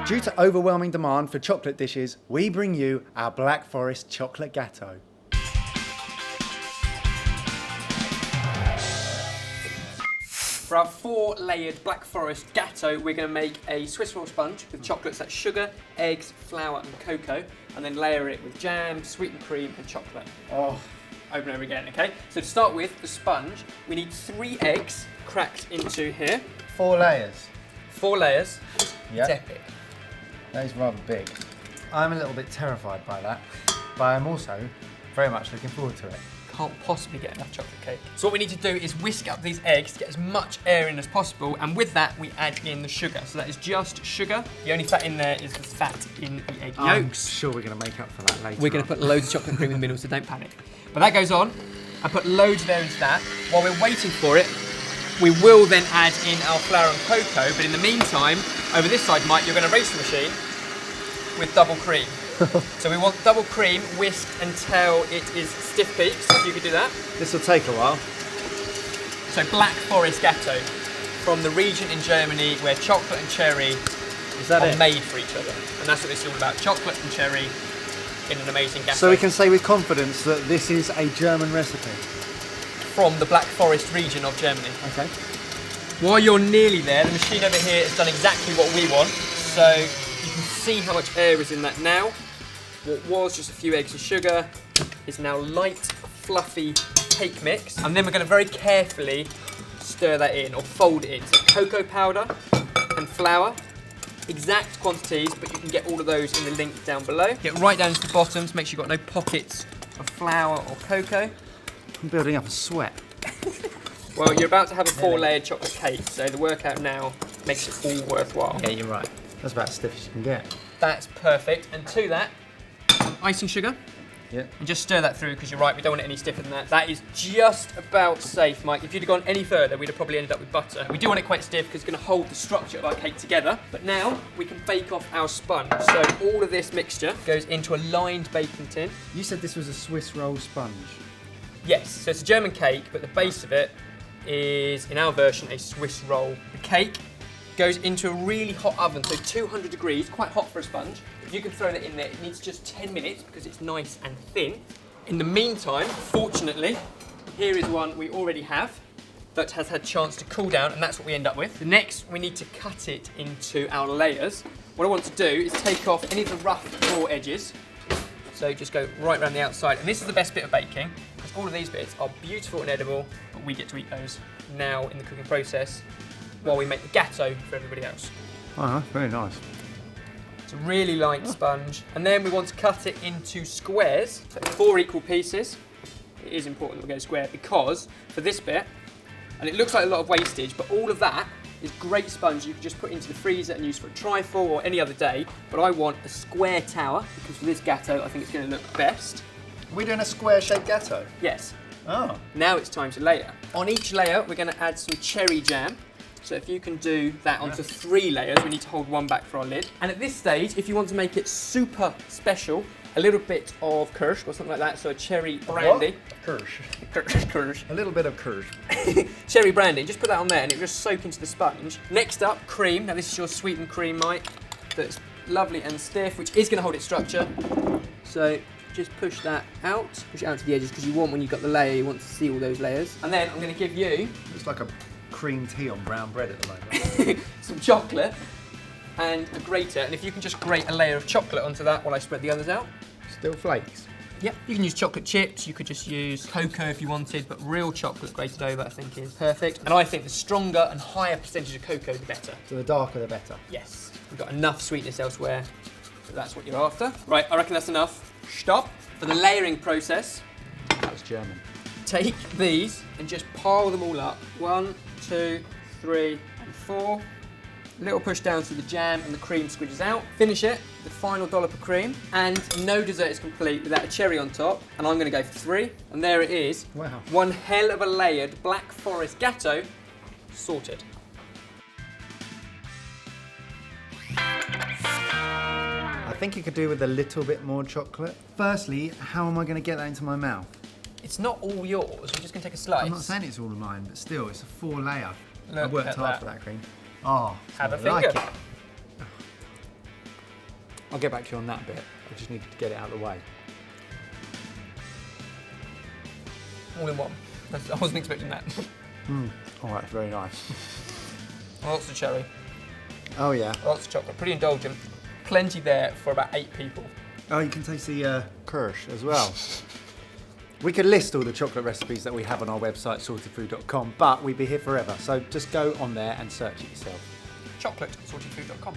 Due to overwhelming demand for chocolate dishes, we bring you our Black Forest Chocolate Gateau. For our 4-layered Black Forest Gateau, we're going to make a Swiss roll sponge with chocolates that's sugar, eggs, flour and cocoa, and then layer it with jam, sweetened cream and chocolate. Oh. Over and over again, okay? So to start with, the sponge, we need 3 eggs cracked into here. 4 layers. 4 layers. Yep. It's epic. That is rather big. I'm a little bit terrified by that, but I'm also very much looking forward to it. Can't possibly get enough chocolate cake. So what we need to do is whisk up these eggs to get as much air in as possible, and with that we add in the sugar. So that is just sugar. The only fat in there is the fat in the egg I'm yolks. sure we're going to make up for that later. We're going to put loads of chocolate cream in the middle, so don't panic. But that goes on. I put loads there into that. While we're waiting for it, we will then add in our flour and cocoa, but in the meantime, over this side, Mike, you're going to race the machine with double cream. So we want double cream whisked until it is stiff peaks, if you could do that. This will take a while. So Black Forest Gateau, from the region in Germany where chocolate and cherry are made for each other. And that's what this is all about, chocolate and cherry in an amazing gateau. So we can say with confidence that this is a German recipe? From the Black Forest region of Germany. Okay. While you're nearly there, the machine over here has done exactly what we want. So you can see how much air is in that now. What was just a few eggs and sugar is now light, fluffy cake mix. And then we're going to very carefully stir that in, or fold it in. So cocoa powder and flour, exact quantities, but you can get all of those in the link down below. Get right down to the bottom to make sure you've got no pockets of flour or cocoa. I'm building up a sweat. Well, you're about to have a 4-layered chocolate cake, so the workout now makes it all worthwhile. Yeah, you're right. That's about as stiff as you can get. That's perfect. And to that, icing sugar. Yeah. And just stir that through, because you're right, we don't want it any stiffer than that. That is just about safe, Mike. If you'd have gone any further, we'd have probably ended up with butter. We do want it quite stiff because it's going to hold the structure of our cake together. But now we can bake off our sponge. So all of this mixture goes into a lined baking tin. You said this was a Swiss roll sponge. Yes, so it's a German cake, but the base of it is, in our version, a Swiss roll. The cake goes into a really hot oven, so 200 degrees, quite hot for a sponge. If you can throw that in there, it needs just 10 minutes because it's nice and thin. In the meantime, fortunately, here is one we already have that has had a chance to cool down, and that's what we end up with. The next, we need to cut it into our layers. What I want to do is take off any of the rough raw edges. So just go right around the outside, and this is the best bit of baking, because all of these bits are beautiful and edible, but we get to eat those now in the cooking process while we make the gateau for everybody else. Oh, that's very nice. It's a really light sponge, and then we want to cut it into squares, so 4 equal pieces. It is important that we go square because for this bit, and it looks like a lot of wastage, but all of that is great sponge you can just put into the freezer and use for a trifle or any other day. But I want a square tower because for this gateau, I think it's going to look best. Are we doing a square-shaped gateau? Yes. Oh. Now it's time to layer. On each layer, we're going to add some cherry jam. So if you can do that onto 3 layers, we need to hold 1 back for our lid. And at this stage, if you want to make it super special, a little bit of kirsch or something like that, so a cherry brandy. What? Kirsch. Kirsch. A little bit of kirsch. Cherry brandy, just put that on there and it will just soak into the sponge. Next up, cream. Now this is your sweetened cream, Mike, that's lovely and stiff, which is going to hold its structure. So just push that out, push it out to the edges, because you want, when you've got the layer, you want to see all those layers. And then I'm going to give you... Looks like a cream tea on brown bread at the moment. some chocolate and a grater, and if you can just grate a layer of chocolate onto that while I spread the others out. Still flakes? Yep, you can use chocolate chips, you could just use cocoa if you wanted, but real chocolate grated over I think is perfect. And I think the stronger and higher percentage of cocoa, the better. So the darker the better? Yes. We've got enough sweetness elsewhere, so that's what you're after. Right, I reckon that's enough. Stop. For the layering process, That was German. take these and just pile them all up. 1, 2, 3, and 4. A little push down so the jam and the cream squidges out. Finish it, the final dollop of cream, and no dessert is complete without a cherry on top. And I'm going to go for 3. And there it is. Wow. One hell of a layered Black Forest Gateau sorted. I think you could do with a little bit more chocolate. Firstly, how am I going to get that into my mouth? It's not all yours. We're just going to take a slice. I'm not saying it's all of mine, but still, it's a 4-layer. I Look worked at hard that. for that cream. Oh, Have a I like finger. it. I'll get back to you on that bit. I just needed to get it out of the way. All in one. I wasn't expecting that. All right, very nice. Lots of cherry, Oh yeah. lots of chocolate. Pretty indulgent. Plenty there for about 8 people. Oh, you can taste the kirsch as well. We could list all the chocolate recipes that we have on our website, sortedfood.com, but we'd be here forever. So just go on there and search it yourself. Chocolate, sortedfood.com.